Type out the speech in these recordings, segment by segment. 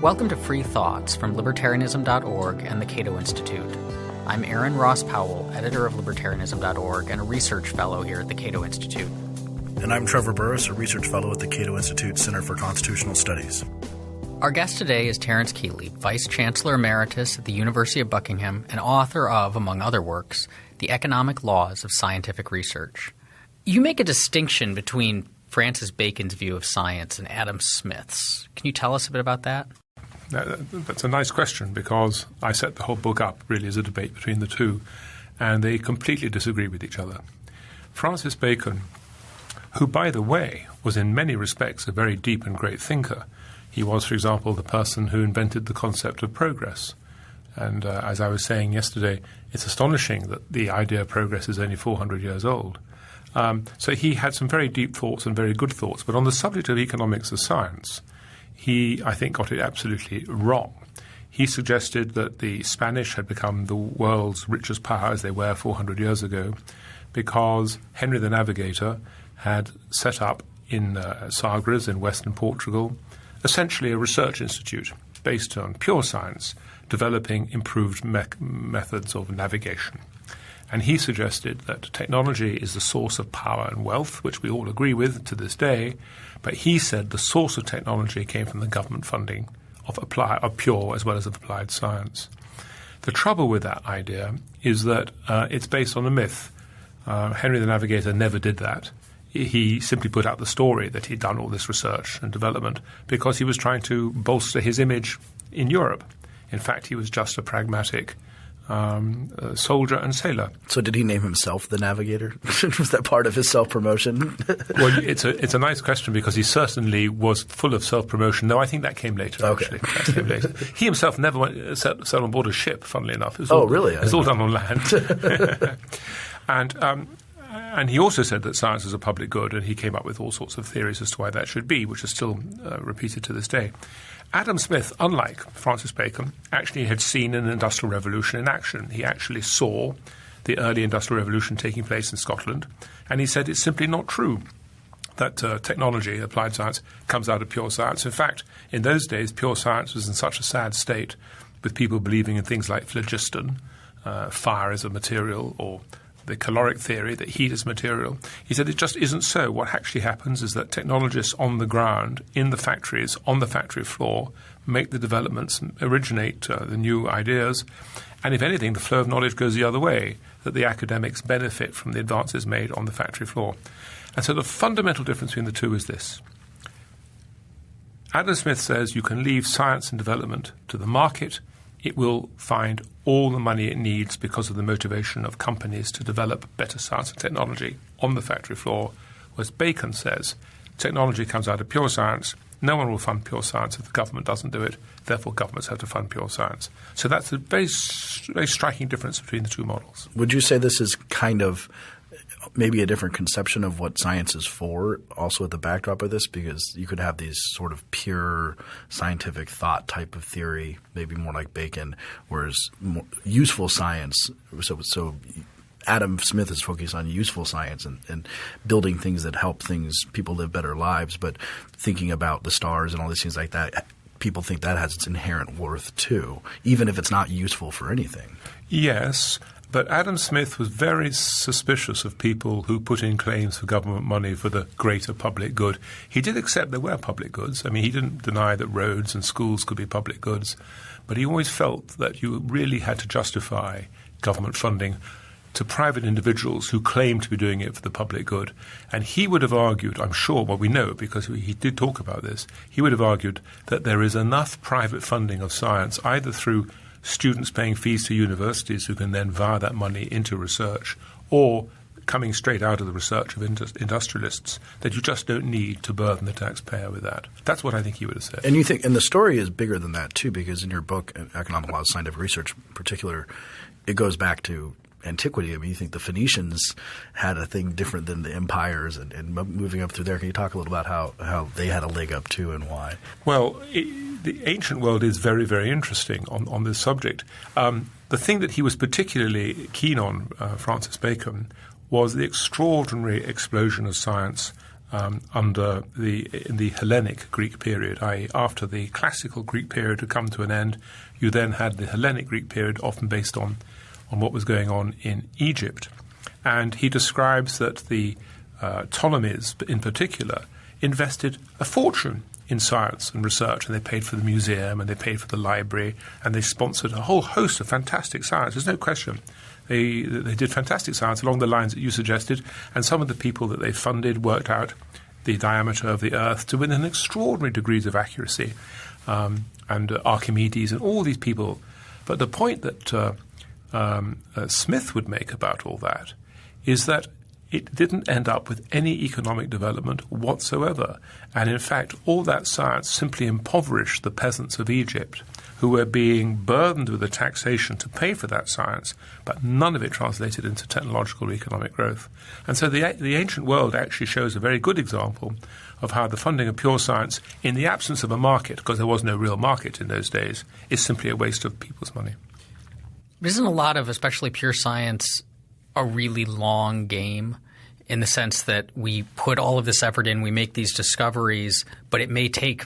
Welcome to Free Thoughts from Libertarianism.org and the Cato Institute. I'm Aaron Ross Powell, editor of Libertarianism.org and a research fellow here at the Cato Institute. And I'm Trevor Burrus, a research fellow at the Cato Institute Center for Constitutional Studies. Our guest today is Terence Kealey, Vice-Chancellor Emeritus at the University of Buckingham and author of, among other works, The Economic Laws of Scientific Research. You make a distinction between Francis Bacon's view of science and Adam Smith's. Can you tell us a bit about that? That's a nice question because I set the whole book up really as a debate between the two, and they completely disagree with each other. Francis Bacon, who, by the way, was in many respects a very deep and great thinker. He was, for example, the person who invented the concept of progress. And as I was saying yesterday, it's astonishing that the idea of progress is only 400 years old. So he had some very deep thoughts and very good thoughts. But on the subject of economics as science, he, I think, got it absolutely wrong. He suggested that the Spanish had become the world's richest power, as they were 400 years ago, because Henry the Navigator had set up in Sagres in western Portugal essentially a research institute based on pure science, developing improved methods of navigation. And he suggested that technology is the source of power and wealth, which we all agree with to this day. But he said the source of technology came from the government funding of pure as well as of applied science. The trouble with that idea is that it's based on a myth. Henry the Navigator never did that. He simply put out the story that he'd done all this research and development because he was trying to bolster his image in Europe. In fact, he was just a pragmatic soldier and sailor. So did he name himself the Navigator? Was that part of his self-promotion? Well, it's a nice question because he certainly was full of self-promotion. No, I think that came later, actually. That came later. He himself never set on board a ship, funnily enough. Really? It was all done on land. And he also said that science is a public good, and he came up with all sorts of theories as to why that should be, which are still repeated to this day. Adam Smith, unlike Francis Bacon, actually had seen an industrial revolution in action. He actually saw the early industrial revolution taking place in Scotland, and he said it's simply not true that technology, applied science, comes out of pure science. In fact, in those days, pure science was in such a sad state, with people believing in things like phlogiston, fire as a material, or the caloric theory that heat is material. He said it just isn't so. What actually happens is that technologists on the ground, in the factories, on the factory floor, make the developments and originate the new ideas. And if anything, the flow of knowledge goes the other way, that the academics benefit from the advances made on the factory floor. And so the fundamental difference between the two is this. Adam Smith says you can leave science and development to the market. It will find all the money it needs because of the motivation of companies to develop better science and technology on the factory floor, whereas Bacon says technology comes out of pure science. No one will fund pure science if the government doesn't do it. Therefore, governments have to fund pure science. So that's a very, very striking difference between the two models. Would you say this is kind of maybe a different conception of what science is for also at the backdrop of this? Because you could have these sort of pure scientific thought type of theory, maybe more like Bacon, whereas more useful science so Adam Smith is focused on useful science and building things that help people live better lives, but thinking about the stars and all these things like that, people think that has its inherent worth too, even if it's not useful for anything. Yes. But Adam Smith was very suspicious of people who put in claims for government money for the greater public good. He did accept there were public goods. I mean, he didn't deny that roads and schools could be public goods. But he always felt that you really had to justify government funding to private individuals who claimed to be doing it for the public good. And he would have argued, I'm sure, well, we know because he did talk about this, he would have argued that there is enough private funding of science either through students paying fees to universities who can then via that money into research, or coming straight out of the research of industrialists, that you just don't need to burden the taxpayer with that. That's what I think he would have said. And you think, and the story is bigger than that too, because in your book, Economic Laws of Scientific Research in particular, it goes back to antiquity. I mean, you think the Phoenicians had a thing different than the empires and moving up through there. Can you talk a little about how they had a leg up too and why? Well, the ancient world is very, very interesting on this subject. The thing that he was particularly keen on, Francis Bacon, was the extraordinary explosion of science under the Hellenic Greek period, i.e. after the classical Greek period had come to an end, you then had the Hellenic Greek period, often based on what was going on in Egypt. And he describes that the Ptolemies, in particular, invested a fortune in science and research, and they paid for the museum, and they paid for the library, and they sponsored a whole host of fantastic science. There's no question. They did fantastic science along the lines that you suggested, and some of the people that they funded worked out the diameter of the Earth to within extraordinary degrees of accuracy, and Archimedes and all these people. But the point that Smith would make about all that is that it didn't end up with any economic development whatsoever. And in fact, all that science simply impoverished the peasants of Egypt, who were being burdened with the taxation to pay for that science, but none of it translated into technological or economic growth. And so the ancient world actually shows a very good example of how the funding of pure science, in the absence of a market, because there was no real market in those days, is simply a waste of people's money. Isn't a lot of, especially pure science, a really long game, in the sense that we put all of this effort in, we make these discoveries, but it may take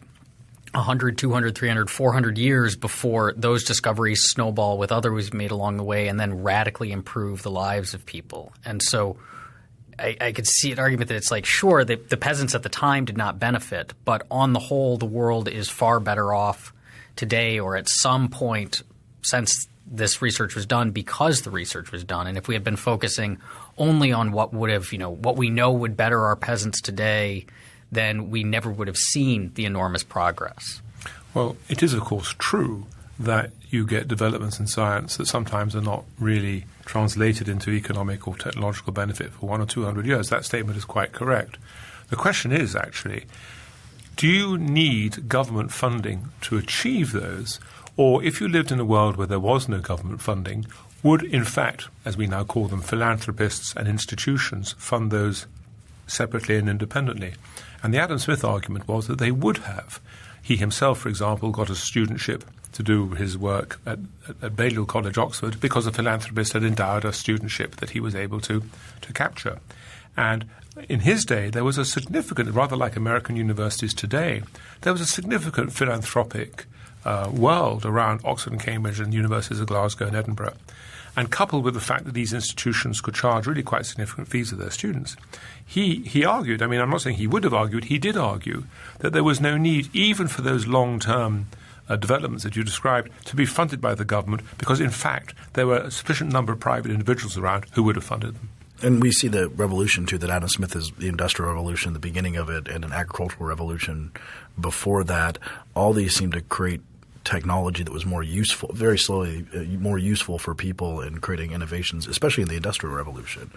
100, 200, 300, 400 years before those discoveries snowball with others we've made along the way and then radically improve the lives of people. And so I could see an argument that it's like, sure, the peasants at the time did not benefit, but on the whole, the world is far better off today or at some point since this research was done because the research was done. And if we had been focusing only on what would have, what we know would better our peasants today, then we never would have seen the enormous progress. Well, it is, of course, true that you get developments in science that sometimes are not really translated into economic or technological benefit for 100 or 200 years. That statement is quite correct. The question is, actually, do you need government funding to achieve those? Or if you lived in a world where there was no government funding, would, in fact, as we now call them, philanthropists and institutions fund those separately and independently? And the Adam Smith argument was that they would have. He himself, for example, got a studentship to do his work at Balliol College, Oxford, because a philanthropist had endowed a studentship that he was able to capture. And in his day, there was a significant, rather like American universities today, there was a significant philanthropic world around Oxford and Cambridge and the universities of Glasgow and Edinburgh. And coupled with the fact that these institutions could charge really quite significant fees of their students, he argued, I'm not saying he would have argued, he did argue that there was no need, even for those long-term developments that you described, to be funded by the government because, in fact, there were a sufficient number of private individuals around who would have funded them. And we see the revolution, too, that Adam Smith is the Industrial Revolution, the beginning of it, and an agricultural revolution before that. All these seem to create technology that was more useful, very slowly, more useful for people in creating innovations, especially in the Industrial Revolution.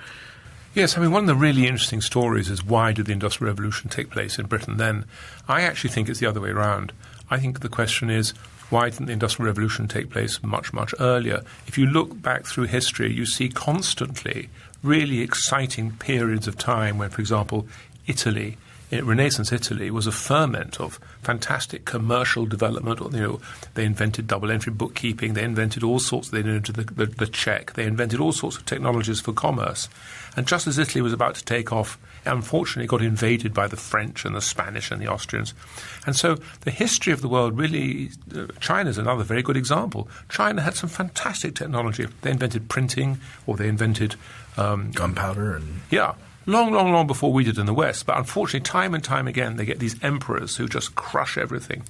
Yes, one of the really interesting stories is why did the Industrial Revolution take place in Britain then? I actually think it's the other way around. I think the question is, why didn't the Industrial Revolution take place much, much earlier? If you look back through history, you see constantly really exciting periods of time when, for example, Italy, Renaissance Italy, was a ferment of fantastic commercial development. They invented double-entry bookkeeping. They invented all sorts. They invented the check. They invented all sorts of technologies for commerce. And just as Italy was about to take off, unfortunately, it got invaded by the French and the Spanish and the Austrians. And so the history of the world really China is another very good example. China had some fantastic technology. They invented printing, or they invented gunpowder and long before we did in the West. But unfortunately, time and time again, they get these emperors who just crush everything.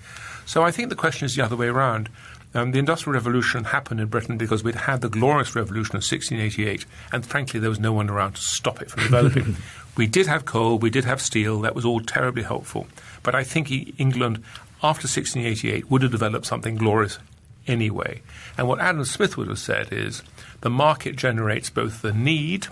So I think the question is the other way around. The Industrial Revolution happened in Britain because we'd had the Glorious Revolution of 1688, and frankly, there was no one around to stop it from developing. We did have coal, we did have steel, that was all terribly helpful. But I think England, after 1688, would have developed something glorious anyway. And what Adam Smith would have said is the market generates both the need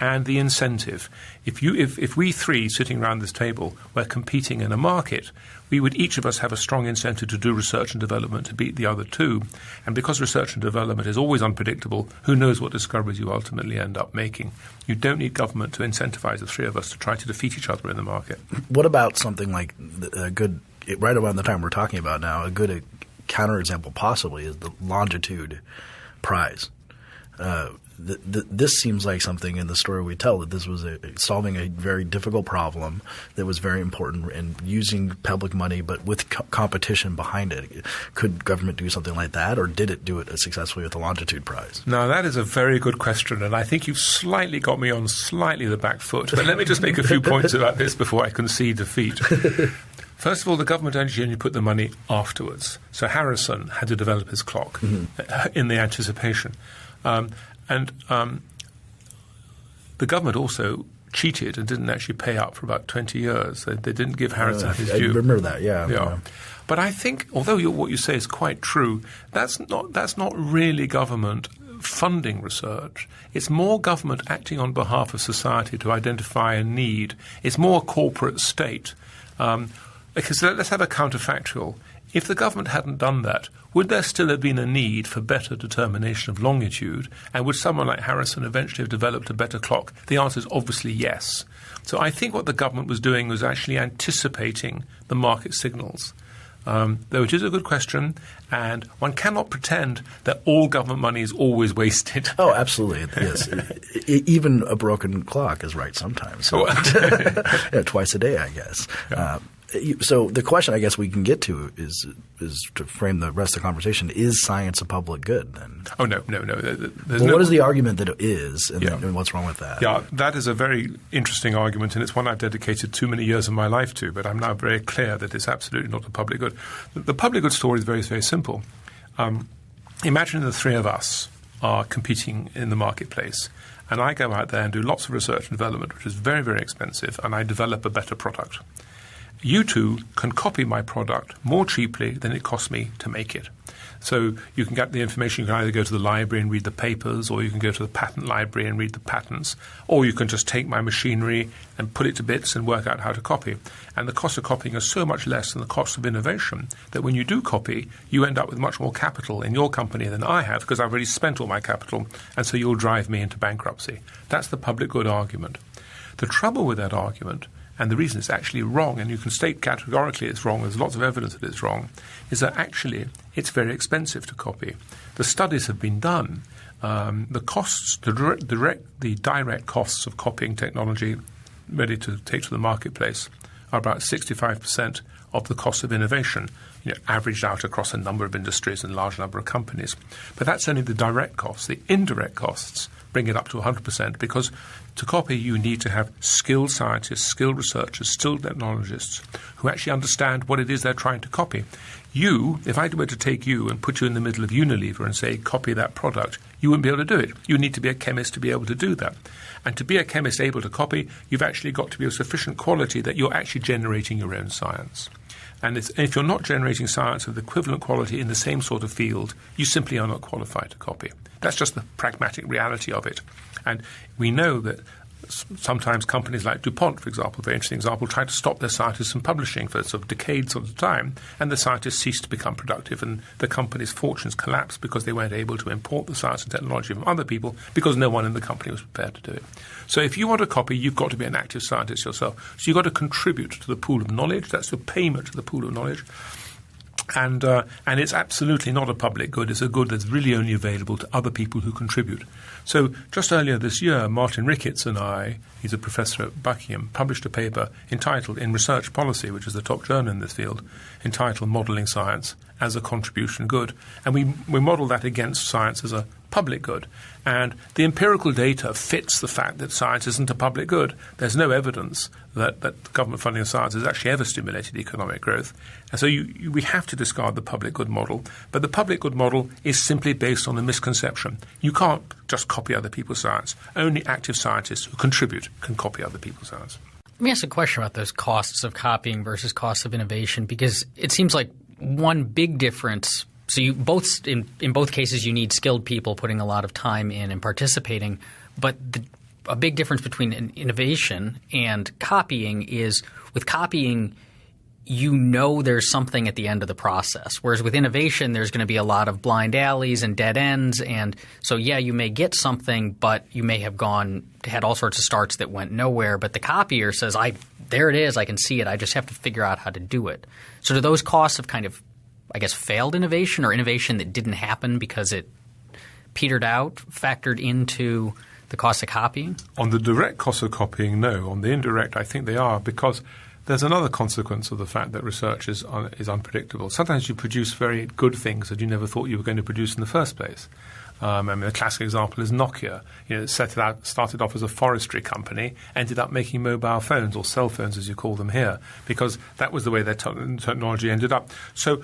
and the incentive. If we three sitting around this table were competing in a market, we would each of us have a strong incentive to do research and development to beat the other two. And because research and development is always unpredictable, who knows what discoveries you ultimately end up making. You don't need government to incentivize the three of us to try to defeat each other in the market. What about something like a good, right around the time we're talking about now, a good counterexample possibly is the Longitude Prize. this seems like something in the story we tell, that this was solving a very difficult problem that was very important and using public money but with competition behind it. Could government do something like that, or did it do it successfully with the Longitude Prize? Now, that is a very good question, and I think you've slightly got me on slightly the back foot. But let me just make a few points about this before I concede defeat. First of all, the government actually only put the money afterwards. So Harrison had to develop his clock in the anticipation. And the government also cheated and didn't actually pay up for about 20 years. They didn't give Harrison his due. I remember that, yeah. But I think, although what you say is quite true, that's not really government funding research. It's more government acting on behalf of society to identify a need. It's more a corporate state. Because let's have a counterfactual. If the government hadn't done that, would there still have been a need for better determination of longitude? And would someone like Harrison eventually have developed a better clock? The answer is obviously yes. So I think what the government was doing was actually anticipating the market signals. Though it is a good question, and one cannot pretend that all government money is always wasted. Oh, absolutely, yes. Even a broken clock is right sometimes. So twice a day, I guess. Yeah. So the question I guess we can get to is to frame the rest of the conversation, is science a public good then? Oh, no. What is the argument that it is, and what's wrong with that? Yeah, that is a very interesting argument, and it's one I've dedicated too many years of my life to, but I'm now very clear that it's absolutely not a public good. The public good story is very, very simple. Imagine the three of us are competing in the marketplace, and I go out there and do lots of research and development, which is very, very expensive, and I develop a better product. You two can copy my product more cheaply than it costs me to make it. So you can get the information. You can either go to the library and read the papers, or you can go to the patent library and read the patents, or you can just take my machinery and put it to bits and work out how to copy. And the cost of copying is so much less than the cost of innovation that when you do copy, you end up with much more capital in your company than I have, because I've already spent all my capital, and so you'll drive me into bankruptcy. That's the public good argument. The trouble with that argument, and the reason it's actually wrong, and you can state categorically it's wrong, there's lots of evidence that it's wrong, is that actually it's very expensive to copy. The studies have been done. The costs, the direct costs of copying technology ready to take to the marketplace are about 65% of the cost of innovation, averaged out across a number of industries and a large number of companies. But that's only the direct costs. The indirect costs bring it up to 100%, because to copy you need to have skilled scientists, skilled researchers, skilled technologists who actually understand what it is they're trying to copy. You, if I were to take you and put you in the middle of Unilever and say, copy that product, you wouldn't be able to do it. You need to be a chemist to be able to do that. And to be a chemist able to copy, you've actually got to be of sufficient quality that you're actually generating your own science. And if you're not generating science of the equivalent quality in the same sort of field, you simply are not qualified to copy. That's just the pragmatic reality of it. And we know that sometimes companies like DuPont, for example, a very interesting example, try to stop their scientists from publishing for sort of decades at a time, and the scientists cease to become productive, and the company's fortunes collapse because they weren't able to import the science and technology from other people because no one in the company was prepared to do it. So if you want to copy, you've got to be an active scientist yourself. So you've got to contribute to the pool of knowledge. That's the payment to the pool of knowledge. And it's absolutely not a public good. It's a good that's really only available to other people who contribute. So just earlier this year, Martin Ricketts and I, he's a professor at Buckingham, published a paper entitled, in Research Policy, which is the top journal in this field, entitled Modelling Science as a Contribution Good. And we model that against science as a public good. And the empirical data fits the fact that science isn't a public good. There's no evidence that government funding of science has actually ever stimulated economic growth. And so we have to discard the public good model. But the public good model is simply based on the misconception. You can't just copy other people's science. Only active scientists who contribute can copy other people's science. Let me ask a question about those costs of copying versus costs of innovation, because it seems like one big difference. So you both in both cases you need skilled people putting a lot of time in and participating, but a big difference between innovation and copying is with copying there's something at the end of the process, whereas with innovation there's going to be a lot of blind alleys and dead ends, and so you may get something, but you may have had all sorts of starts that went nowhere, but the copier says there it is, I can see it, I just have to figure out how to do it. So do those costs of kind of, I guess, failed innovation or innovation that didn't happen because it petered out, factored into the cost of copying? On the direct cost of copying, no. On the indirect, I think they are, because there's another consequence of the fact that research is unpredictable. Sometimes you produce very good things that you never thought you were going to produce in the first place. A classic example is Nokia. It started off as a forestry company, ended up making mobile phones, or cell phones as you call them here, because that was the way their technology ended up. So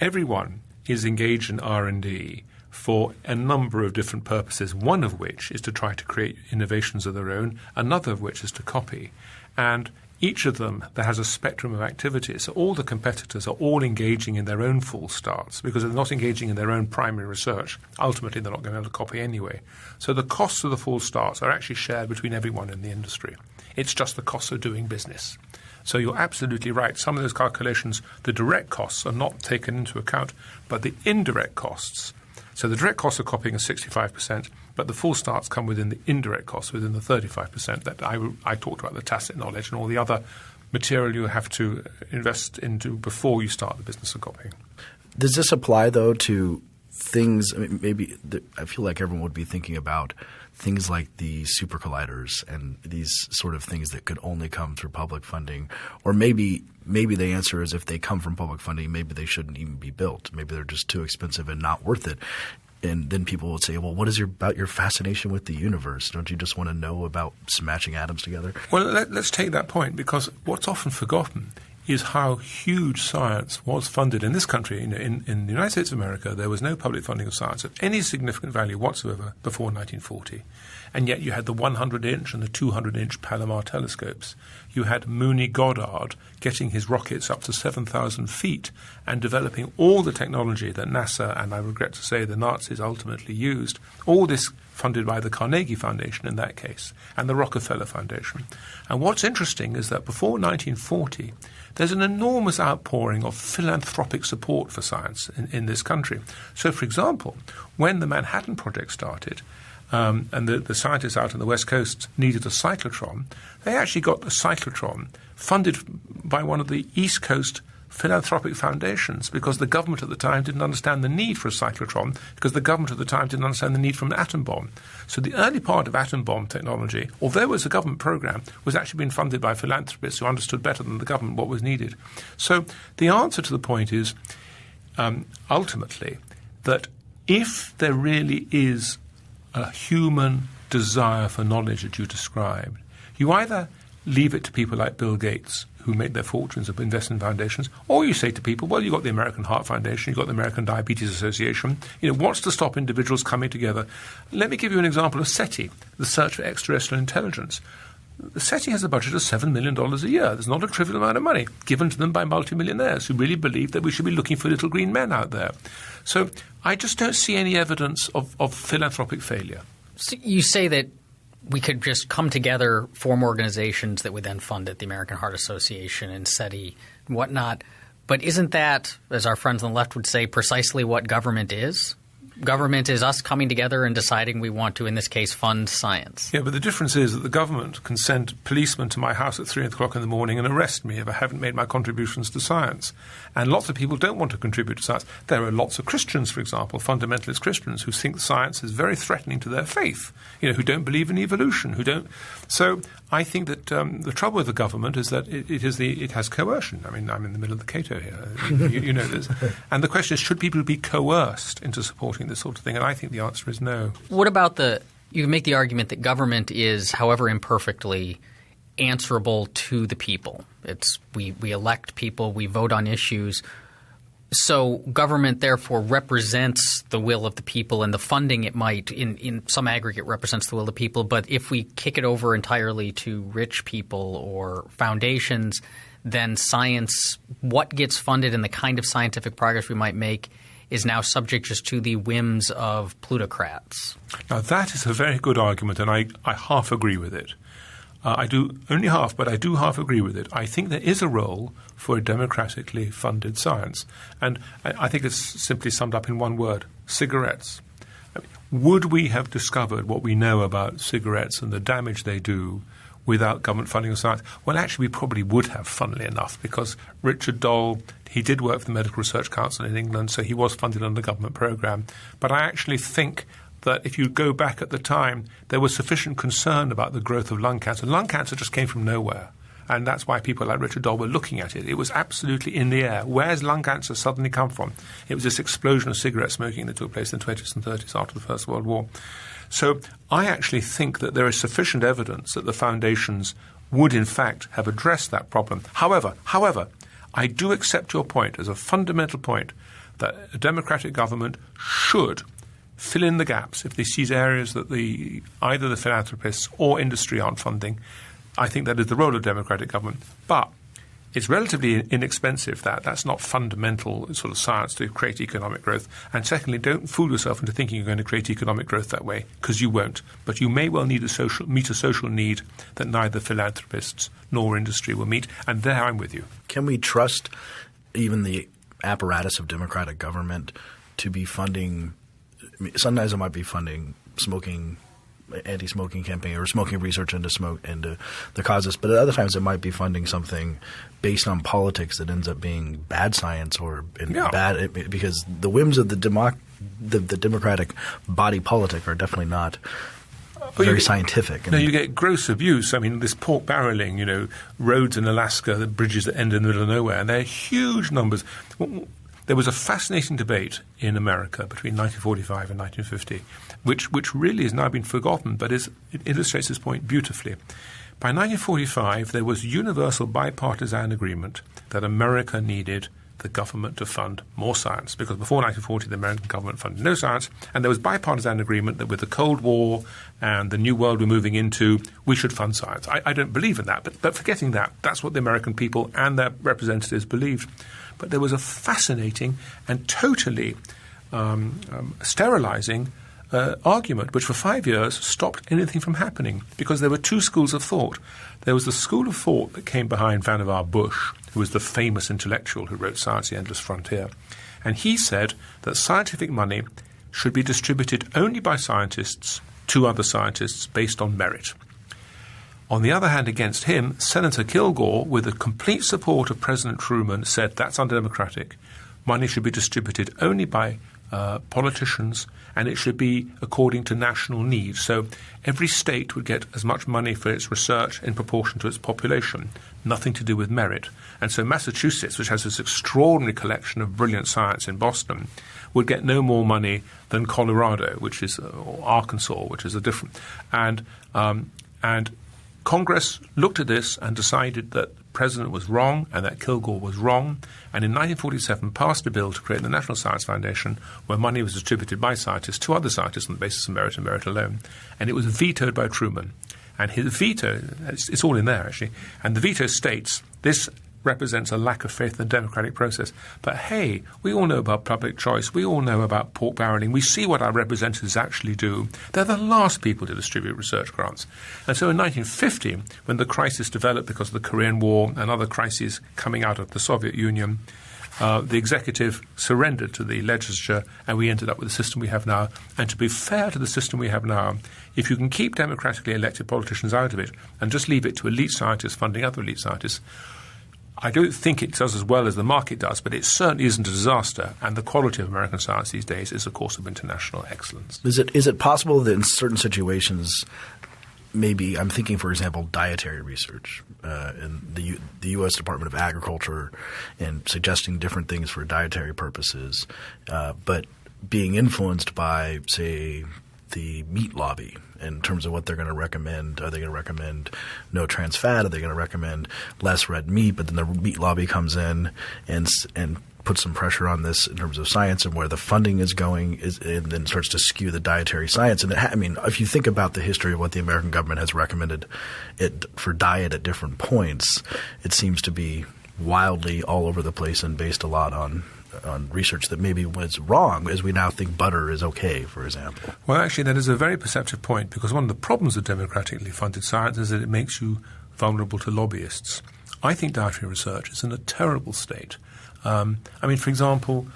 everyone is engaged in R&D for a number of different purposes, one of which is to try to create innovations of their own, another of which is to copy. And each of them, there has a spectrum of activities. So all the competitors are all engaging in their own false starts, because if they're not engaging in their own primary research, ultimately they're not going to be able to copy anyway. So the costs of the false starts are actually shared between everyone in the industry. It's just the cost of doing business. So you're absolutely right. Some of those calculations, the direct costs are not taken into account, but the indirect costs. So the direct costs of copying are 65%, but the false starts come within the indirect costs, within the 35% that I talked about, the tacit knowledge and all the other material you have to invest into before you start the business of copying. Does this apply, though, to things – I feel like everyone would be thinking about things like the super colliders and these sort of things that could only come through public funding, or maybe the answer is if they come from public funding, maybe they shouldn't even be built. Maybe they're just too expensive and not worth it. And then people would say, well, what is about your fascination with the universe? Don't you just want to know about smashing atoms together? Well, let's take that point, because what's often forgotten is how huge science was funded in this country. In the United States of America, there was no public funding of science of any significant value whatsoever before 1940. And yet you had the 100-inch and the 200-inch Palomar telescopes. You had Mooney Goddard getting his rockets up to 7,000 feet and developing all the technology that NASA, and I regret to say the Nazis, ultimately used. All this funded by the Carnegie Foundation in that case, and the Rockefeller Foundation. And what's interesting is that before 1940, there's an enormous outpouring of philanthropic support for science in this country. So, for example, when the Manhattan Project started, and the scientists out on the West Coast needed a cyclotron, they actually got a cyclotron funded by one of the East Coast philanthropic foundations, because the government at the time didn't understand the need for a cyclotron, because the government at the time didn't understand the need for an atom bomb. So the early part of atom bomb technology, although it was a government program, was actually being funded by philanthropists who understood better than the government what was needed. So the answer to the point is, ultimately, that if there really is a human desire for knowledge that you described, you either leave it to people like Bill Gates, who made their fortunes of investment foundations, or you say to people, well, you've got the American Heart Foundation, you've got the American Diabetes Association. What's to stop individuals coming together? Let me give you an example of SETI, the Search for Extraterrestrial Intelligence. The SETI has a budget of $7 million a year. There's not a trivial amount of money given to them by multimillionaires who really believe that we should be looking for little green men out there. So I just don't see any evidence of philanthropic failure. So you say that we could just come together, form organizations that would then fund it, the American Heart Association and SETI and whatnot. But isn't that, as our friends on the left would say, precisely what government is? Government is us coming together and deciding we want to, in this case, fund science. Yeah, but the difference is that the government can send policemen to my house at 3 o'clock in the morning and arrest me if I haven't made my contributions to science. And lots of people don't want to contribute to science. There are lots of Christians, for example, fundamentalist Christians, who think science is very threatening to their faith, who don't believe in evolution, who don't. So I think that the trouble with the government is that it has coercion. I mean, I'm in the middle of the Cato here. You know this. And the question is, should people be coerced into supporting this sort of thing? And I think the answer is no. What about you make the argument that government is, however imperfectly, answerable to the people. We elect people, we vote on issues. So government therefore represents the will of the people, and the funding it might in some aggregate represents the will of the people. But if we kick it over entirely to rich people or foundations, then science, what gets funded and the kind of scientific progress we might make is now subject just to the whims of plutocrats. Now that is a very good argument, and I half agree with it. I do only half, but I do half agree with it. I think there is a role for a democratically funded science. And I think it's simply summed up in one word: cigarettes. I mean, would we have discovered what we know about cigarettes and the damage they do without government funding of science? Well, actually, we probably would have, funnily enough, because Richard Dole, he did work for the Medical Research Council in England, so he was funded under the government program. But I actually think that if you go back at the time, there was sufficient concern about the growth of lung cancer. Lung cancer just came from nowhere. And that's why people like Richard Doll were looking at it. It was absolutely in the air. Where's lung cancer suddenly come from? It was this explosion of cigarette smoking that took place in the 20s and 30s after the First World War. So I actually think that there is sufficient evidence that the foundations would in fact have addressed that problem. However, I do accept your point as a fundamental point that a democratic government should fill in the gaps if they see areas that either the philanthropists or industry aren't funding. I think that is the role of democratic government. But it's relatively inexpensive. That's not fundamental sort of science to create economic growth. And secondly, don't fool yourself into thinking you're going to create economic growth that way, because you won't. But you may well meet a social need that neither philanthropists nor industry will meet. And there I'm with you. Can we trust even the apparatus of democratic government to be funding – sometimes it might be funding anti-smoking campaign or smoking research into the causes, but at other times it might be funding something based on politics that ends up being bad science bad because the whims of the democratic body politic are definitely not very scientific. No, you get gross abuse. I mean, this pork barreling, roads in Alaska, the bridges that end in the middle of nowhere, and they're huge numbers. There was a fascinating debate in America between 1945 and 1950, which really has now been forgotten, but it illustrates this point beautifully. By 1945, there was universal bipartisan agreement that America needed the government to fund more science, because before 1940, the American government funded no science, and there was bipartisan agreement that with the Cold War and the new world we're moving into, we should fund science. I don't believe in that, but forgetting that, that's what the American people and their representatives believed. But there was a fascinating and totally sterilizing argument, which for 5 years stopped anything from happening, because there were two schools of thought. There was the school of thought that came behind Vannevar Bush, who was the famous intellectual who wrote Science, the Endless Frontier. And he said that scientific money should be distributed only by scientists to other scientists based on merit. On the other hand, against him, Senator Kilgore, with the complete support of President Truman, said that's undemocratic. Money should be distributed only by politicians, and it should be according to national needs. So every state would get as much money for its research in proportion to its population, nothing to do with merit. And so Massachusetts, which has this extraordinary collection of brilliant science in Boston, would get no more money than Colorado, or Arkansas, which is a different. And Congress looked at this and decided that the President was wrong and that Kilgore was wrong, and in 1947 passed a bill to create the National Science Foundation, where money was distributed by scientists to other scientists on the basis of merit and merit alone. And it was vetoed by Truman. And his veto, it's all in there actually, and the veto states this represents a lack of faith in the democratic process. But hey, we all know about public choice. We all know about pork barreling. We see what our representatives actually do. They're the last people to distribute research grants. And so in 1950, when the crisis developed because of the Korean War and other crises coming out of the Soviet Union, the executive surrendered to the legislature, and we ended up with the system we have now. And to be fair to the system we have now, if you can keep democratically elected politicians out of it and just leave it to elite scientists funding other elite scientists, I don't think it does as well as the market does, but it certainly isn't a disaster. And the quality of American science these days is, of course, of international excellence. Is it possible that in certain situations, maybe I'm thinking, for example, dietary research in the U.S. Department of Agriculture and suggesting different things for dietary purposes, but being influenced by, say, the meat lobby in terms of what they're going to recommend. Are they going to recommend no trans fat? Are they going to recommend less red meat? But then the meat lobby comes in and puts some pressure on this in terms of science and where the funding is going, and then starts to skew the dietary science. And if you think about the history of what the American government has recommended for diet at different points, it seems to be wildly all over the place and based a lot on research that maybe was wrong, as we now think butter is okay, for example. Well, actually, that is a very perceptive point, because one of the problems of democratically funded science is that it makes you vulnerable to lobbyists. I think dietary research is in a terrible state. For example,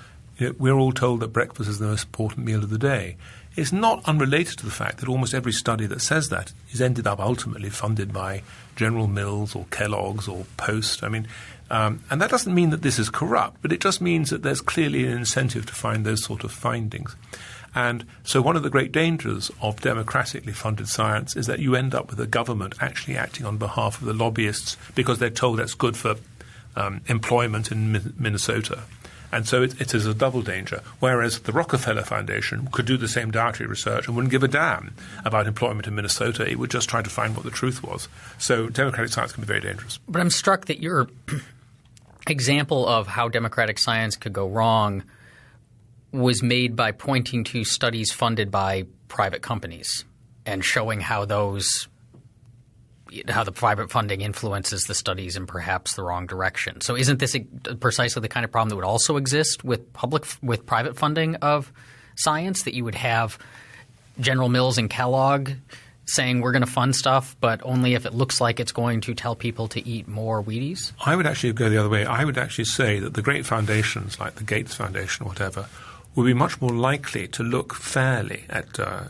we're all told that breakfast is the most important meal of the day. It's not unrelated to the fact that almost every study that says that is ended up ultimately funded by General Mills or Kellogg's or Post. And that doesn't mean that this is corrupt, but it just means that there's clearly an incentive to find those sort of findings. And so one of the great dangers of democratically funded science is that you end up with a government actually acting on behalf of the lobbyists because they're told that's good for employment in Minnesota. And so it is a double danger, whereas the Rockefeller Foundation could do the same dietary research and wouldn't give a damn about employment in Minnesota. It would just try to find what the truth was. So democratic science can be very dangerous. But I'm struck that your example of how democratic science could go wrong was made by pointing to studies funded by private companies and showing how the private funding influences the studies in perhaps the wrong direction. So isn't this precisely the kind of problem that would also exist with private funding of science, that you would have General Mills and Kellogg saying we're going to fund stuff, but only if it looks like it's going to tell people to eat more Wheaties? I would actually go the other way. I would actually say that the great foundations like the Gates Foundation or whatever would be much more likely to look fairly at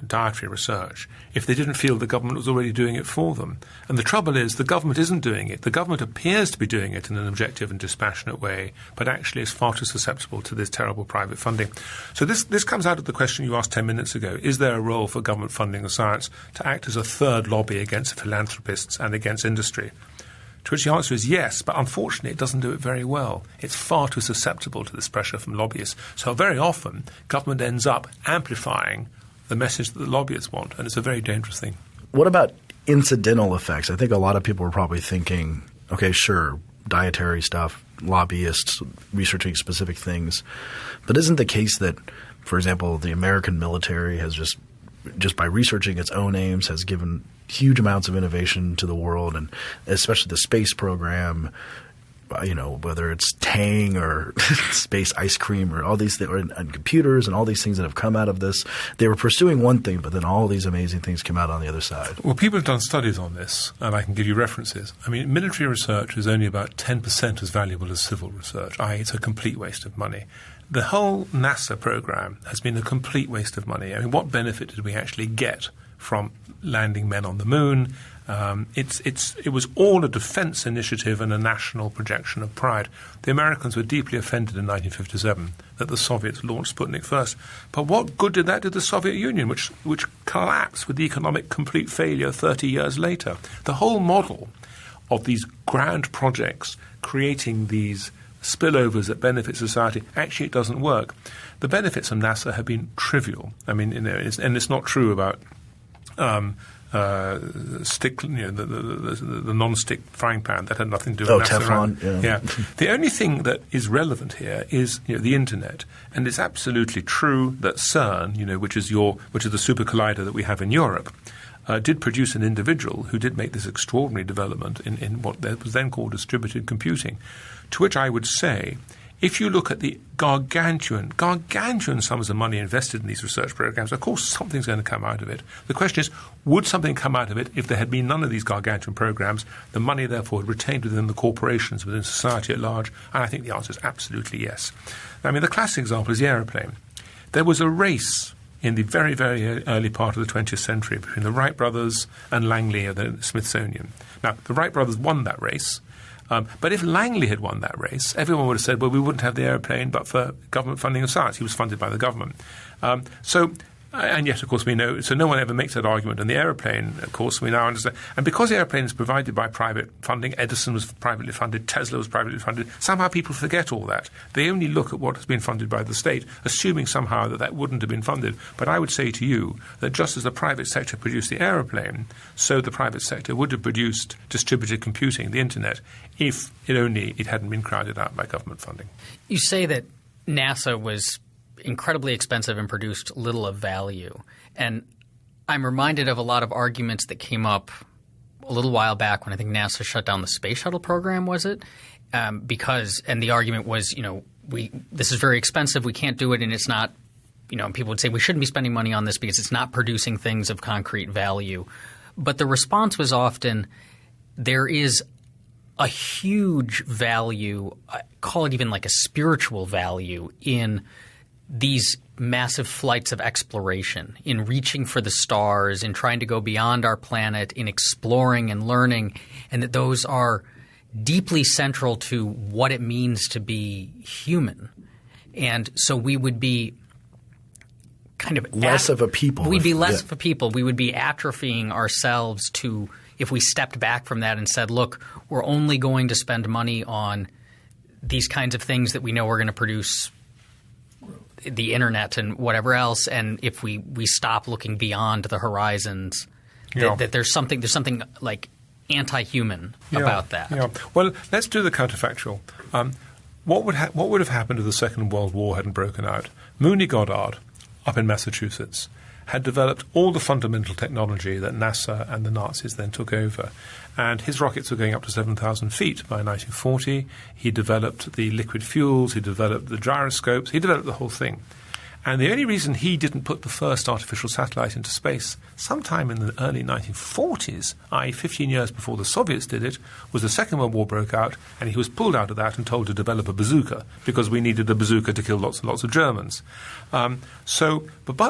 dietary research if they didn't feel the government was already doing it for them. And the trouble is the government isn't doing it. The government appears to be doing it in an objective and dispassionate way, but actually is far too susceptible to this terrible private funding. So this comes out of the question you asked 10 minutes ago. Is there a role for government funding of science to act as a third lobby against philanthropists and against industry? To which the answer is yes, but unfortunately it doesn't do it very well. It's far too susceptible to this pressure from lobbyists. So very often government ends up amplifying the message that the lobbyists want, and it's a very dangerous thing. What about incidental effects? I think a lot of people are probably thinking, okay, sure, dietary stuff, lobbyists researching specific things. But isn't the case that, for example, the American military has just by researching its own aims has given huge amounts of innovation to the world, and especially the space program, whether it's Tang or space ice cream or all these things, and computers and all these things that have come out of this. They were pursuing one thing, but then all these amazing things came out on the other side. Well, people have done studies on this, and I can give you references. I mean, military research is only about 10% as valuable as civil research, i.e. it's a complete waste of money. The whole NASA program has been a complete waste of money. I mean, what benefit did we actually get from landing men on the moon? It was all a defense initiative and a national projection of pride. The Americans were deeply offended in 1957 that the Soviets launched Sputnik first. But what good did that do the Soviet Union, which collapsed with economic complete failure 30 years later? The whole model of these grand projects creating these spillovers that benefit society, actually it doesn't work. The benefits of NASA have been trivial. I mean, and it's not true about stick, the non-stick frying pan. That had nothing to do with NASA. Teflon. Yeah. The only thing that is relevant here is the internet, and it's absolutely true that CERN, which is the super collider that we have in Europe, did produce an individual who did make this extraordinary development in what was then called distributed computing. To which I would say, if you look at the gargantuan sums of money invested in these research programs, of course something's going to come out of it. The question is, would something come out of it if there had been none of these gargantuan programs? The money, therefore, had retained within the corporations, within society at large, and I think the answer is absolutely yes. I mean, the classic example is the aeroplane. There was a race in the very, very early part of the 20th century between the Wright brothers and Langley of the Smithsonian. Now, the Wright brothers won that race. But if Langley had won that race, everyone would have said, well, we wouldn't have the aeroplane but for government funding of science. He was funded by the government. And yet, of course, we know, so no one ever makes that argument. And the aeroplane, of course, we now understand. And because the aeroplane is provided by private funding, Edison was privately funded, Tesla was privately funded, somehow people forget all that. They only look at what has been funded by the state, assuming somehow that wouldn't have been funded. But I would say to you that just as the private sector produced the aeroplane, so the private sector would have produced distributed computing, the internet, if it hadn't been crowded out by government funding. You say that NASA was incredibly expensive and produced little of value. And I'm reminded of a lot of arguments that came up a little while back when I think NASA shut down the space shuttle program, was it? And the argument was, this is very expensive, we can't do it, and it's not, and people would say we shouldn't be spending money on this because it's not producing things of concrete value. But the response was often, there is a huge value, call it even like a spiritual value, in these massive flights of exploration, in reaching for the stars, in trying to go beyond our planet, in exploring and learning, and that those are deeply central to what it means to be human. And so we would be kind of less of a people. We'd be less of a people. We would be atrophying ourselves if we stepped back from that and said, look, we're only going to spend money on these kinds of things that we know are going to produce the internet and whatever else, and if we stop looking beyond the horizons, that there's something like anti-human about that. Yeah. Well, let's do the counterfactual. What would have happened if the Second World War hadn't broken out? Mooney Goddard, up in Massachusetts, had developed all the fundamental technology that NASA and the Nazis then took over. And his rockets were going up to 7,000 feet by 1940. He developed the liquid fuels. He developed the gyroscopes. He developed the whole thing. And the only reason he didn't put the first artificial satellite into space sometime in the early 1940s, i.e. 15 years before the Soviets did it, was the Second World War broke out, and he was pulled out of that and told to develop a bazooka because we needed a bazooka to kill lots and lots of Germans. But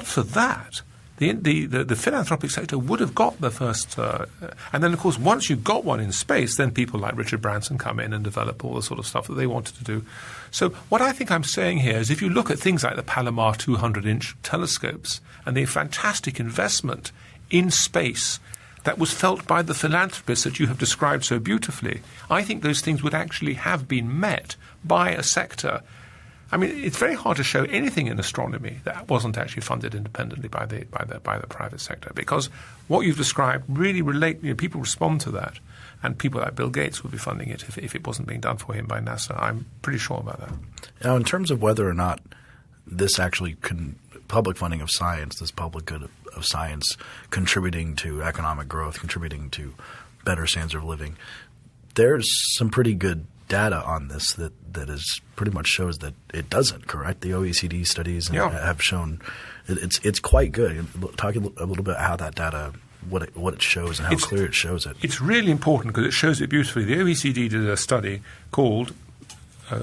for that, the philanthropic sector would have got the first and then, of course, once you got one in space, then people like Richard Branson come in and develop all the sort of stuff that they wanted to do. So what I think I'm saying here is if you look at things like the Palomar 200-inch telescopes and the fantastic investment in space that was felt by the philanthropists that you have described so beautifully, I think those things would actually have been met by a sector. I mean, it's very hard to show anything in astronomy that wasn't actually funded independently by the private sector, because what you've described really people respond to that, and people like Bill Gates would be funding it if it wasn't being done for him by NASA. I'm pretty sure about that. Now, in terms of whether or not this actually public funding of science, this public good of science, contributing to economic growth, contributing to better standards of living, there's some pretty good data on this that is pretty much shows that it doesn't. Correct? The OECD studies have shown it's quite good. Talk a little bit how that data, what it shows and how clear it shows it. It's really important because it shows it beautifully. The OECD did a study called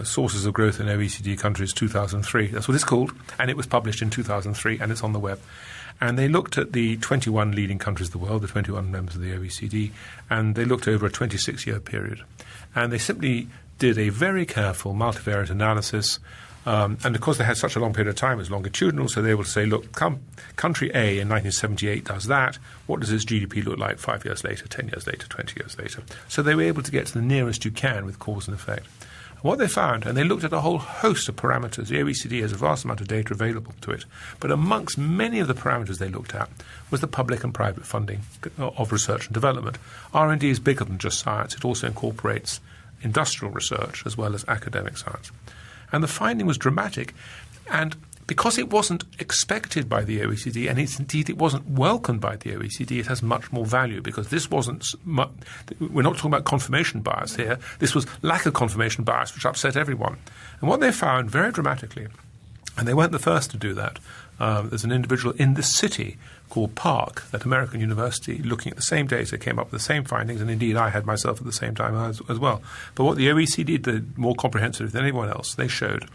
Sources of Growth in OECD Countries 2003. That's what it's called, and it was published in 2003, and it's on the web. And they looked at the 21 leading countries of the world, the 21 members of the OECD, and they looked over a 26-year period. And they simply did a very careful multivariate analysis. And of course, they had such a long period of time, it was longitudinal, so they were able to say, look, country A in 1978 does that. What does its GDP look like 5 years later, 10 years later, 20 years later? So they were able to get to the nearest you can with cause and effect. What they found, and they looked at a whole host of parameters. The OECD has a vast amount of data available to it. But amongst many of the parameters they looked at was the public and private funding of research and development. R&D is bigger than just science. It also incorporates industrial research as well as academic science. And the finding was dramatic. And because it wasn't expected by the OECD, and indeed it wasn't welcomed by the OECD, it has much more value because this wasn't we're not talking about confirmation bias here. This was lack of confirmation bias, which upset everyone. And what they found very dramatically, and they weren't the first to do that, there's an individual in this city called Park, that American university, looking at the same data, came up with the same findings, and indeed I had myself at the same time as well. But what the OECD did more comprehensive than anyone else, they showed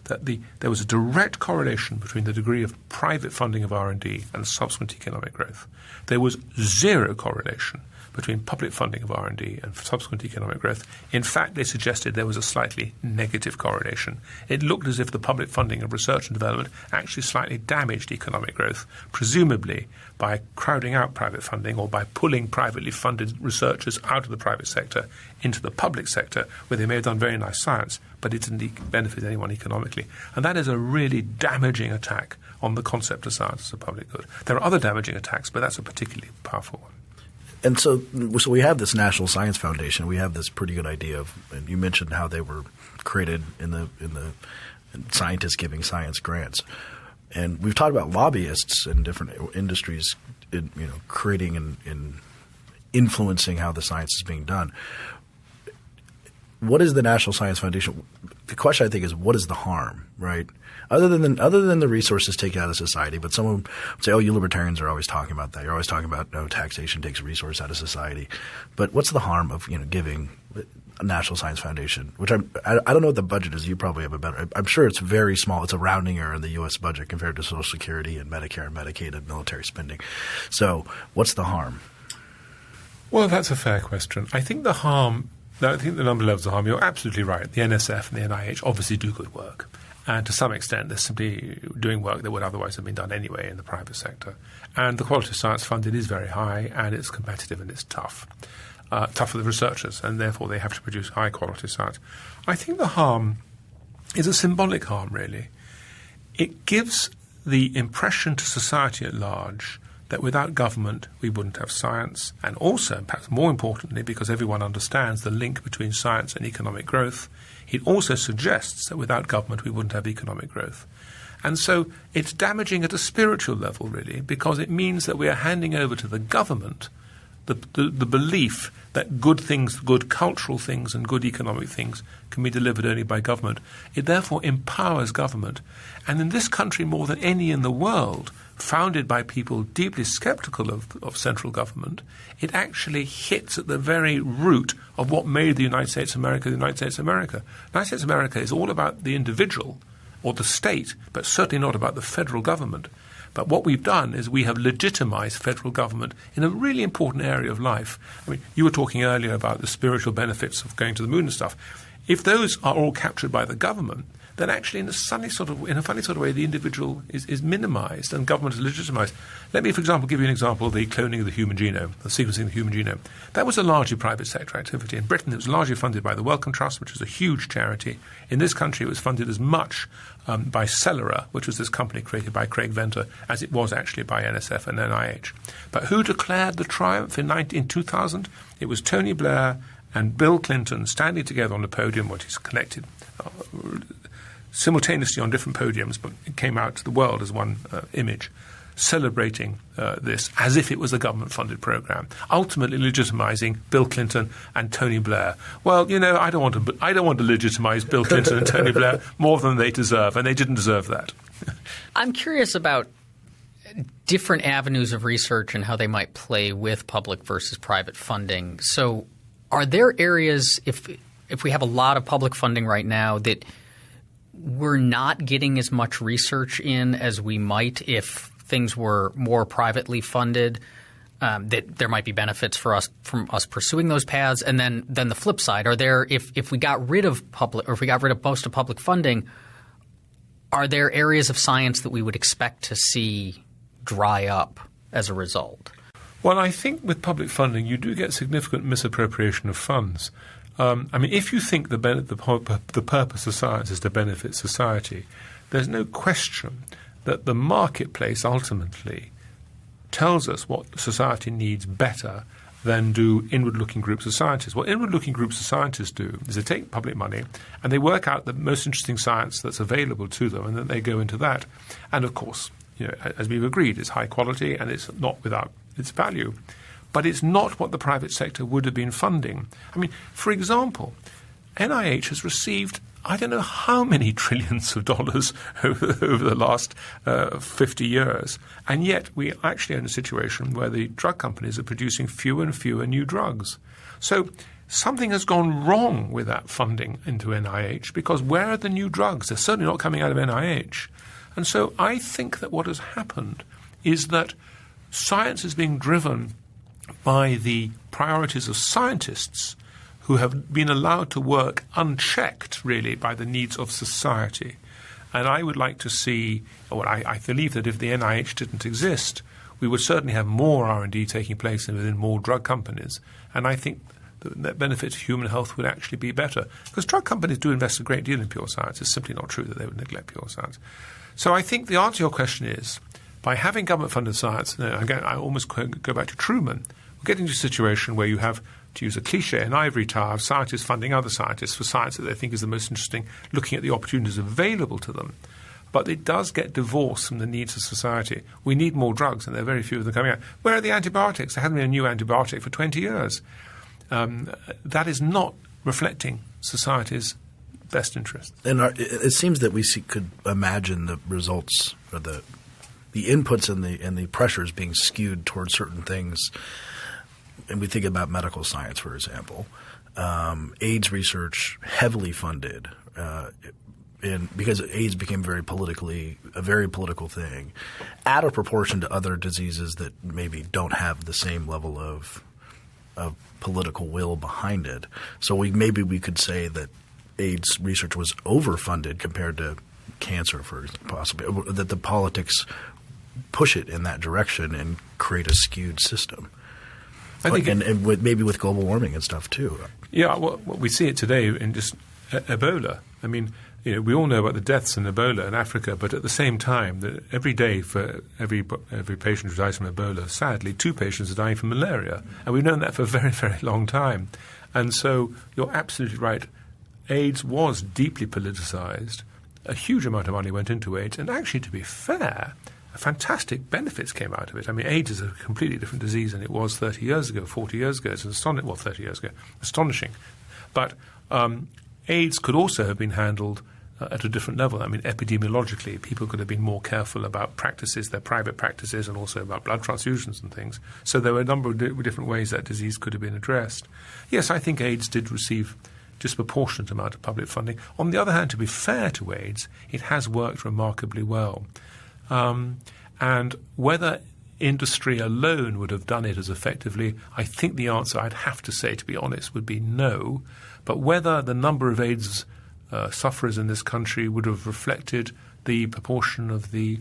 that there was a direct correlation between the degree of private funding of R&D and subsequent economic growth. There was zero correlation between public funding of R&D and subsequent economic growth. In fact, they suggested there was a slightly negative correlation. It looked as if the public funding of research and development actually slightly damaged economic growth, presumably by crowding out private funding or by pulling privately funded researchers out of the private sector into the public sector, where they may have done very nice science, but it didn't benefit anyone economically. And that is a really damaging attack on the concept of science as a public good. There are other damaging attacks, but that's a particularly powerful one. And so we have this National Science Foundation. We have this pretty good idea of, and you mentioned how they were created in the scientists giving science grants. And we've talked about lobbyists in different industries, creating and influencing how the science is being done. What is the National Science Foundation? The question I think is, what is the harm, right? Other than the resources taken out of society, but someone would say, oh, you libertarians are always talking about that. You're always talking about taxation takes resource out of society. But what's the harm of giving a National Science Foundation? Which I don't know what the budget is. You probably have a better. I'm sure it's very small. It's a rounding error in the U.S. budget compared to Social Security and Medicare and Medicaid and military spending. So what's the harm? Well, that's a fair question. I think the harm. I think the number levels of harm. You're absolutely right. The NSF and the NIH obviously do good work. And to some extent, they're simply doing work that would otherwise have been done anyway in the private sector. And the quality of science funded is very high, and it's competitive and it's tough. Tough for the researchers, and therefore they have to produce high-quality science. I think the harm is a symbolic harm, really. It gives the impression to society at large that without government we wouldn't have science, and also, perhaps more importantly, because everyone understands the link between science and economic growth, it also suggests that without government we wouldn't have economic growth. And so it's damaging at a spiritual level, really, because it means that we are handing over to the government the belief that good things, good cultural things and good economic things can be delivered only by government. It therefore empowers government. And in this country, more than any in the world, founded by people deeply skeptical of central government, it actually hits at the very root of what made the United States of America the United States of America. The United States of America is all about the individual or the state, but certainly not about the federal government. But what we've done is we have legitimized federal government in a really important area of life. I mean, you were talking earlier about the spiritual benefits of going to the moon and stuff. If those are all captured by the government, then actually in a funny sort of way the individual is minimized and government is legitimized. Let me, for example, give you an example of the cloning of the human genome, the sequencing of the human genome. That was a largely private sector activity. In Britain, it was largely funded by the Wellcome Trust, which is a huge charity. In this country, it was funded as much by Celera, which was this company created by Craig Venter, as it was actually by NSF and NIH. But who declared the triumph in 2000? It was Tony Blair and Bill Clinton standing together on the podium, which is connected simultaneously on different podiums, but it came out to the world as one image, celebrating this as if it was a government-funded program, ultimately legitimizing Bill Clinton and Tony Blair. Well, you know, I don't want to legitimize Bill Clinton and Tony Blair more than they deserve, and they didn't deserve that. I'm curious about different avenues of research and how they might play with public versus private funding. So are there areas, if we have a lot of public funding right now, that we're not getting as much research in as we might if things were more privately funded, that there might be benefits for us from us pursuing those paths? And then the flip side, are there if we got rid of public, or if we got rid of most of public funding, are there areas of science that we would expect to see dry up as a result? Well, I think with public funding you do get significant misappropriation of funds. I mean, if you think the purpose of science is to benefit society, there's no question that the marketplace ultimately tells us what society needs better than do inward-looking groups of scientists. What inward-looking groups of scientists do is they take public money and they work out the most interesting science that's available to them, and then they go into that. And of course, you know, as we've agreed, it's high quality and it's not without its value. But it's not what the private sector would have been funding. I mean, for example, NIH has received I don't know how many trillions of dollars over the last 50 years, and yet we actually are in a situation where the drug companies are producing fewer and fewer new drugs. So something has gone wrong with that funding into NIH, because where are the new drugs? They're certainly not coming out of NIH. And so I think that what has happened is that science is being driven by the priorities of scientists who have been allowed to work unchecked, really, by the needs of society. And I would like to see, or I believe that if the NIH didn't exist, we would certainly have more R&D taking place within more drug companies. And I think the net benefit to human health would actually be better. Because drug companies do invest a great deal in pure science. It's simply not true that they would neglect pure science. So I think the answer to your question is, by having government-funded science, again, I almost go back to Truman, we're getting to a situation where you have, to use a cliche, an ivory tower of scientists funding other scientists for science that they think is the most interesting, looking at the opportunities available to them. But it does get divorced from the needs of society. We need more drugs, and there are very few of them coming out. Where are the antibiotics? There hasn't been a new antibiotic for 20 years. That is not reflecting society's best interests. And it seems that we could imagine the results or the inputs and the pressures being skewed towards certain things. And we think about medical science, for example. AIDS research heavily funded because AIDS became a very political thing, out of proportion to other diseases that maybe don't have the same level of political will behind it. So maybe we could say that AIDS research was overfunded compared to cancer, for possibly, that the politics push it in that direction and create a skewed system. I think maybe with global warming and stuff too. Yeah, well, we see it today in just Ebola. I mean, we all know about the deaths in Ebola in Africa, but at the same time, every day for every patient who dies from Ebola, sadly, 2 patients are dying from malaria. And we've known that for a very, very long time. And so you're absolutely right. AIDS was deeply politicized. A huge amount of money went into AIDS. And actually, to be fair, fantastic benefits came out of it. I mean, AIDS is a completely different disease than it was 30 years ago, 40 years ago. It's 30 years ago. Astonishing. But AIDS could also have been handled at a different level. I mean, epidemiologically, people could have been more careful about practices, their private practices, and also about blood transfusions and things. So there were a number of different ways that disease could have been addressed. Yes, I think AIDS did receive disproportionate amount of public funding. On the other hand, to be fair to AIDS, it has worked remarkably well. And whether industry alone would have done it as effectively, I think the answer, I'd have to say, to be honest, would be no. But whether the number of AIDS sufferers in this country would have reflected the proportion of the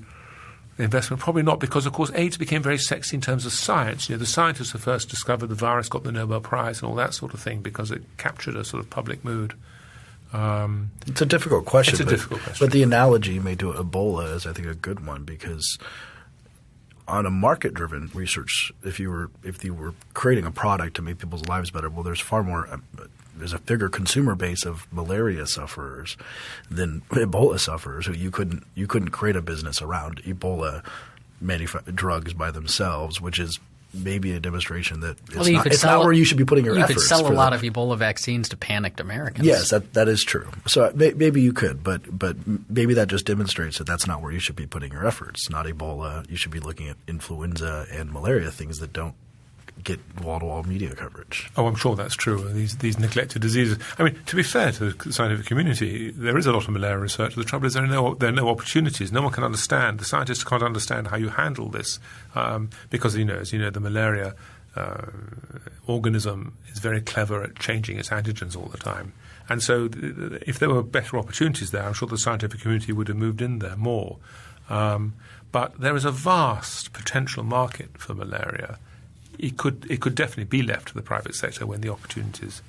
investment, probably not, because, of course, AIDS became very sexy in terms of science. The scientists who first discovered the virus got the Nobel Prize and all that sort of thing because it captured a sort of public mood. It's a difficult question. It's a difficult question. But the analogy you made to Ebola is, I think, a good one, because on a market-driven research, if you were creating a product to make people's lives better, well, there's a bigger consumer base of malaria sufferers than Ebola sufferers, who you couldn't create a business around Ebola drugs by themselves, which is maybe a demonstration that it's not where you should be putting your efforts. You could sell a lot of Ebola vaccines to panicked Americans. Yes, that is true. So maybe you could, but maybe that just demonstrates that that's not where you should be putting your efforts. Not Ebola. You should be looking at influenza and malaria, things that don't get wall-to-wall media coverage. Oh, I'm sure that's true. These neglected diseases. I mean, to be fair to the scientific community, there is a lot of malaria research. The trouble is there are no opportunities. No one can understand. The scientists can't understand how you handle this because, as you know, the malaria organism is very clever at changing its antigens all the time. And so if there were better opportunities there, I'm sure the scientific community would have moved in there more. But there is a vast potential market for malaria. It could definitely be left to the private sector when the opportunities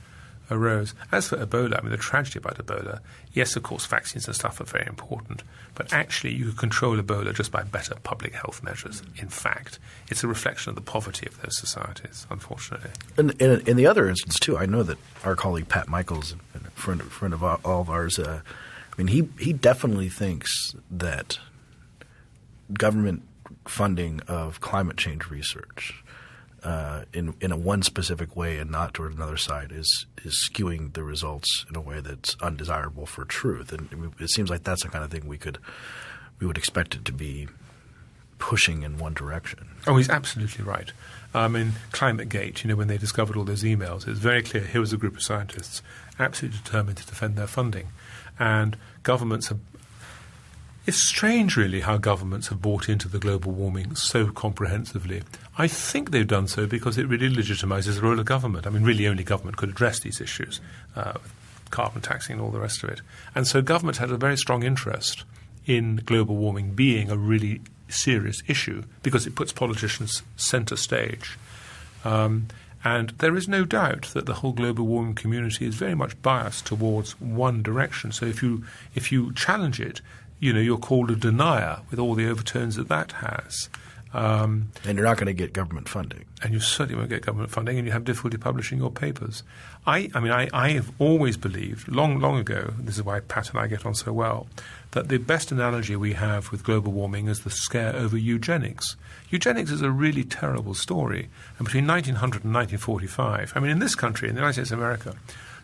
arose. As for Ebola, I mean, the tragedy about Ebola, yes, of course, vaccines and stuff are very important, but actually you could control Ebola just by better public health measures. In fact, it's a reflection of the poverty of those societies, unfortunately. In the other instance, too, I know that our colleague Pat Michaels, a friend of all of ours, he definitely thinks that government funding of climate change research in a one specific way and not toward another side is skewing the results in a way that's undesirable for truth. And it seems like that's the kind of thing we would expect it to be pushing in one direction. Oh, he's absolutely right. In ClimateGate, when they discovered all those emails, it was very clear here was a group of scientists absolutely determined to defend their funding. And governments have – it's strange, really, how governments have bought into the global warming so comprehensively. I think they've done so because it really legitimizes the role of government. I mean, really only government could address these issues, carbon taxing and all the rest of it. And so government had a very strong interest in global warming being a really serious issue because it puts politicians center stage. And there is no doubt that the whole global warming community is very much biased towards one direction. So if you challenge it, you're called a denier with all the overtones that has. And you're not going to get government funding. And you certainly won't get government funding, and you have difficulty publishing your papers. I have always believed, long ago, this is why Pat and I get on so well, that the best analogy we have with global warming is the scare over eugenics. Eugenics is a really terrible story. And between 1900 and 1945, in this country, in the United States of America,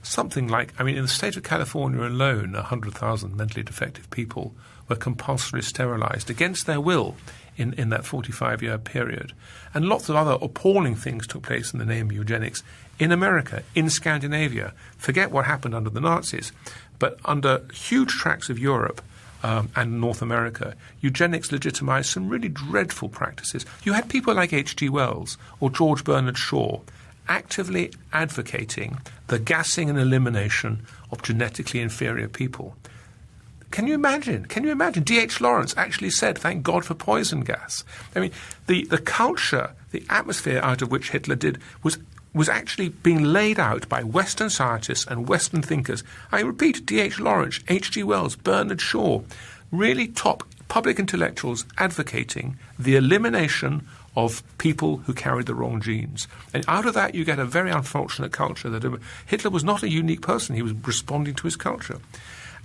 something like, in the state of California alone, 100,000 mentally defective people were compulsorily sterilized against their will in that 45-year period. And lots of other appalling things took place in the name of eugenics in America, in Scandinavia. Forget what happened under the Nazis, but under huge tracts of Europe and North America, eugenics legitimized some really dreadful practices. You had people like H.G. Wells or George Bernard Shaw actively advocating the gassing and elimination of genetically inferior people. Can you imagine? D.H. Lawrence actually said, "Thank God for poison gas." I mean, the culture, the atmosphere out of which Hitler did was actually being laid out by Western scientists and Western thinkers. I repeat, D.H. Lawrence, H.G. Wells, Bernard Shaw, really top public intellectuals advocating the elimination of people who carried the wrong genes. And out of that you get a very unfortunate culture that Hitler was not a unique person. He was responding to his culture.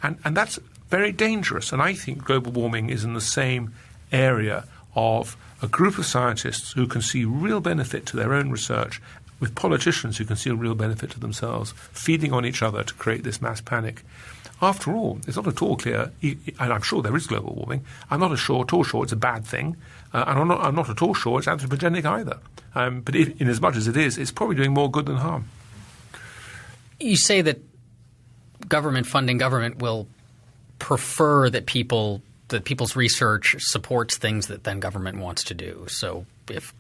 And that's very dangerous. And I think global warming is in the same area of a group of scientists who can see real benefit to their own research with politicians who can see a real benefit to themselves, feeding on each other to create this mass panic. After all, it's not at all clear, and I'm sure there is global warming. I'm not at all sure it's a bad thing, and I'm not at all sure it's anthropogenic either. But in as much as it is, it's probably doing more good than harm. You say that government will prefer that people's research supports things that then government wants to do. So if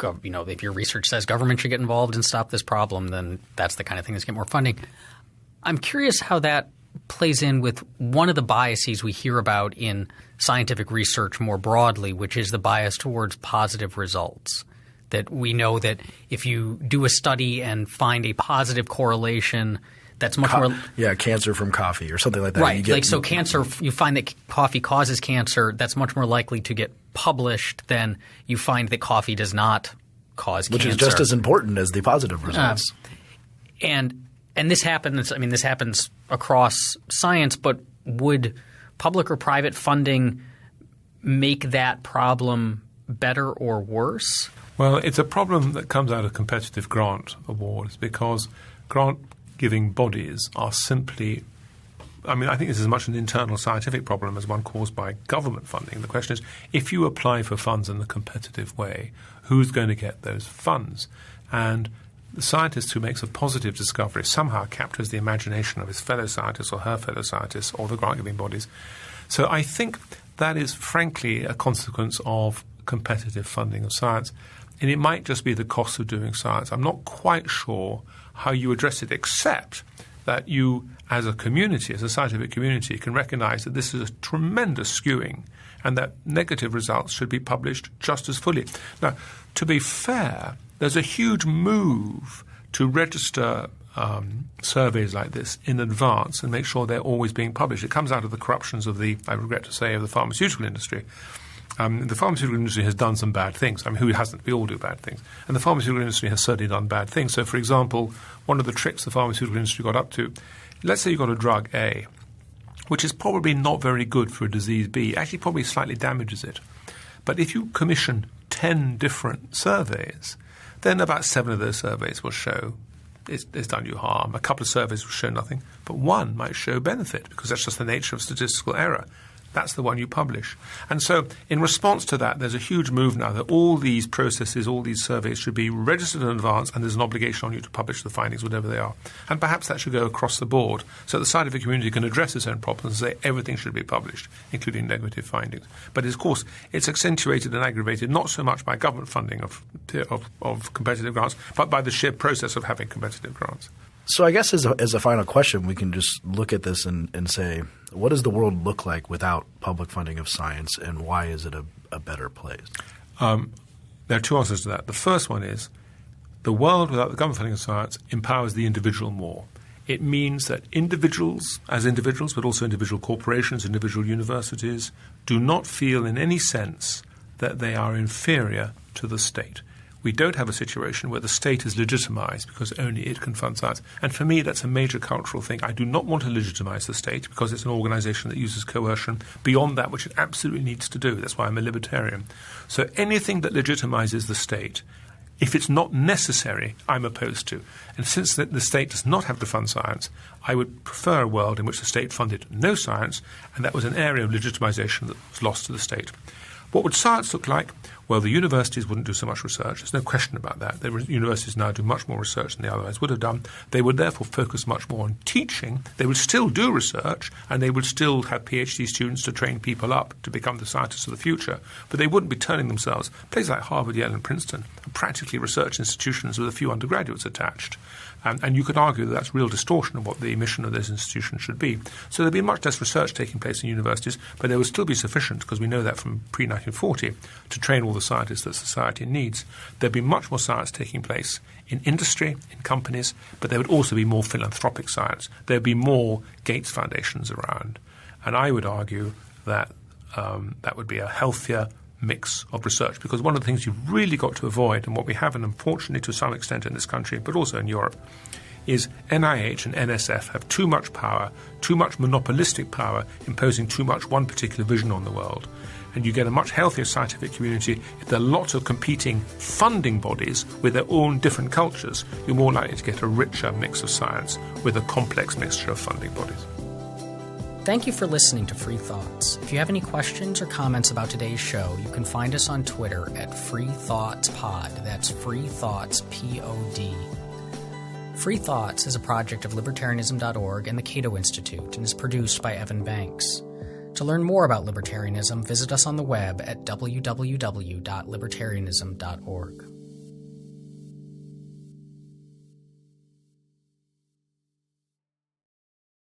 your research says government should get involved and stop this problem, then that's the kind of thing that's get more funding. I'm curious how that plays in with one of the biases we hear about in scientific research more broadly, which is the bias towards positive results. That we know that if you do a study and find a positive correlation, that's much more – yeah, cancer from coffee or something like that. Right. So cancer – you find that coffee causes cancer, that's much more likely to get published than you find that coffee does not cause cancer. Which is just as important as the positive results. And this happens – I mean this happens across science, but would public or private funding make that problem better or worse? Well, it's a problem that comes out of competitive grant awards because grant-giving bodies are simply – I mean, I think this is as much an internal scientific problem as one caused by government funding. The question is, if you apply for funds in a competitive way, who's going to get those funds? And the scientist who makes a positive discovery somehow captures the imagination of his fellow scientists or her fellow scientists or the grant-giving bodies. So I think that is, frankly, a consequence of competitive funding of science. And it might just be the cost of doing science. I'm not quite sure how you address it, except that you, as a community, as a scientific community, can recognize that this is a tremendous skewing and that negative results should be published just as fully. Now, to be fair, there's a huge move to register surveys like this in advance and make sure they're always being published. It comes out of the corruptions of I regret to say, of the pharmaceutical industry. The pharmaceutical industry has done some bad things. I mean, who hasn't? We all do bad things. And the pharmaceutical industry has certainly done bad things. So, for example, one of the tricks the pharmaceutical industry got up to, let's say you've got a drug A, which is probably not very good for a disease B, actually probably slightly damages it. But if you commission 10 different surveys, then about 7 of those surveys will show it's done you harm. A couple of surveys will show nothing, but one might show benefit because that's just the nature of statistical error. That's the one you publish. And so in response to that, there's a huge move now that all these processes, all these surveys should be registered in advance and there's an obligation on you to publish the findings, whatever they are. And perhaps that should go across the board so the scientific community can address its own problems and say everything should be published, including negative findings. But of course, it's accentuated and aggravated not so much by government funding of competitive grants, but by the sheer process of having competitive grants. So I guess as a final question, we can just look at this and say, what does the world look like without public funding of science, and why is it a better place? There are two answers to that. The first one is the world without the government funding of science empowers the individual more. It means that individuals, but also individual corporations, individual universities, do not feel in any sense that they are inferior to the state. We don't have a situation where the state is legitimized because only it can fund science. And for me, that's a major cultural thing. I do not want to legitimize the state because it's an organization that uses coercion beyond that which it absolutely needs to do. That's why I'm a libertarian. So anything that legitimizes the state, if it's not necessary, I'm opposed to. And since the state does not have to fund science, I would prefer a world in which the state funded no science, and that was an area of legitimization that was lost to the state. What would science look like? Well, the universities wouldn't do so much research. There's no question about that. The universities now do much more research than they otherwise would have done. They would therefore focus much more on teaching. They would still do research, and they would still have PhD students to train people up to become the scientists of the future. But they wouldn't be turning themselves. Places like Harvard, Yale, and Princeton are practically research institutions with a few undergraduates attached. And you could argue that that's real distortion of what the mission of those institutions should be. So there'd be much less research taking place in universities, but there would still be sufficient, because we know that from pre-1940, to train all the scientists that society needs. There'd be much more science taking place in industry, in companies, but there would also be more philanthropic science. There'd be more Gates Foundations around. And I would argue that that would be a healthier mix of research, because one of the things you've really got to avoid, and what we have, and unfortunately to some extent in this country, but also in Europe, is NIH and NSF have too much power, too much monopolistic power, imposing too much one particular vision on the world. And you get a much healthier scientific community if there are lots of competing funding bodies with their own different cultures. You're more likely to get a richer mix of science with a complex mixture of funding bodies. Thank you for listening to Free Thoughts. If you have any questions or comments about today's show, you can find us on Twitter at FreeThoughtsPod. That's Free Thoughts, P-O-D. Free Thoughts is a project of Libertarianism.org and the Cato Institute and is produced by Evan Banks. To learn more about libertarianism, visit us on the web at www.libertarianism.org.